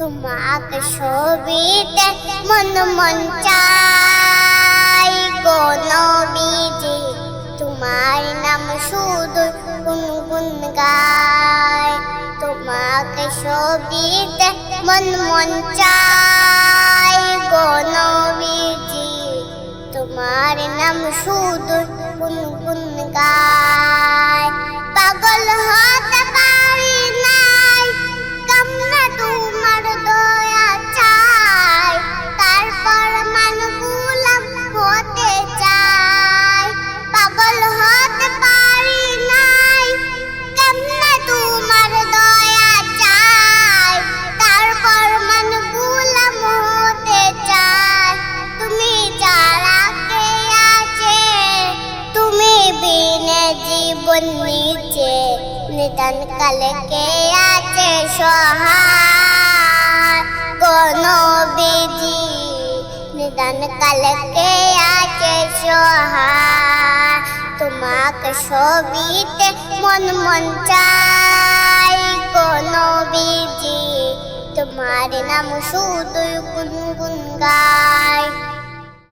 তোমাকে ছবিতে মন মন চাই গো নবীজি, তোমার নাম শুধু গুনগুন গায়। তোমাকে ছবিতে মন মন চাই গো নবীজি, তোমার নাম শুধু গুনগুন গায়। পাগল হতে পারি নাই, কামনা তোমার দয়া চাই, তারপর মান গোলাম হতে চাই। পাগল হতে পারি নাই, কামনা তোমার দয়া চাই, তারপর মান গোলাম হতে চাই। তুমি ছাড়া কে আছে, তুমি বিনে জীবন নিচে, নিদান কালে কে আছে সহায় গো নবীজি, নিদান কালে কে আছে সহায়। তোমাকে ছবিতে মন মন চাই গো নবীজি, তোমার নাম শুধু গুনগুন গায়।